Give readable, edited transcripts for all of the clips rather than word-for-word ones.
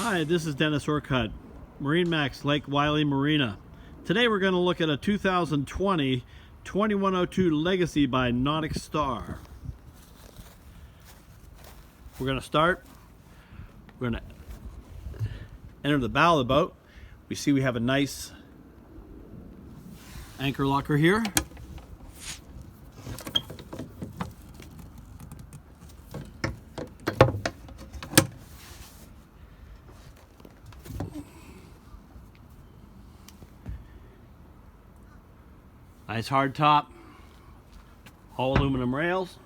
Hi, this is Dennis Orcutt, MarineMax Lake Wylie Marina. Today we're going to look at a 2020 2102 Legacy by NauticStar. We're going to enter the bow of the boat. We see we have a nice anchor locker here. Nice hard top, all aluminum rails.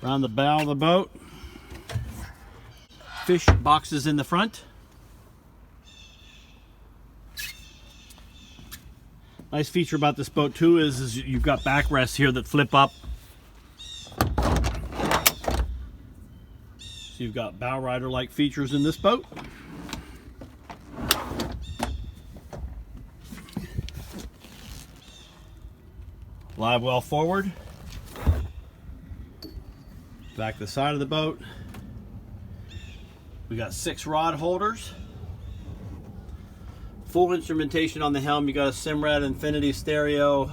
Around the bow of the boat, fish boxes in the front. Nice feature about this boat too is you've got backrests here that flip up. So you've got bow rider like features in this boat. Live well forward. Back to the side of the boat. We got 6 rod holders. Full instrumentation on the helm. You got a Simrad Infinity stereo.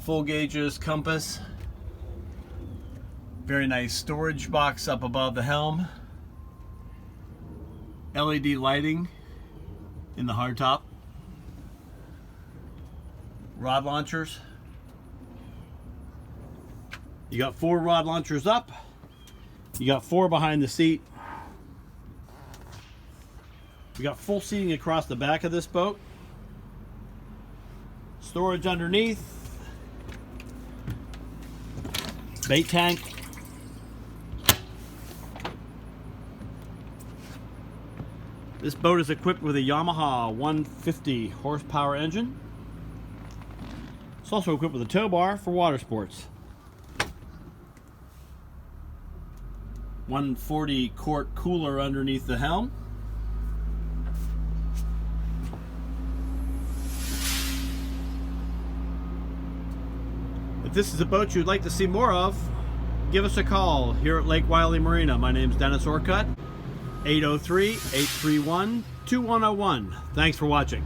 Full gauges compass. Very nice storage box up above the helm. LED lighting in the hardtop. Rod launchers. You got 4 rod launchers up. You got 4 behind the seat. We got full seating across the back of this boat. Storage underneath. Bait tank. This boat is equipped with a Yamaha 150 horsepower engine. It's also equipped with a tow bar for water sports. 140 quart cooler underneath the helm. If this is a boat you'd like to see more of, give us a call here at Lake Wylie Marina. My name's Dennis Orcutt, 803-831-2101. Thanks for watching.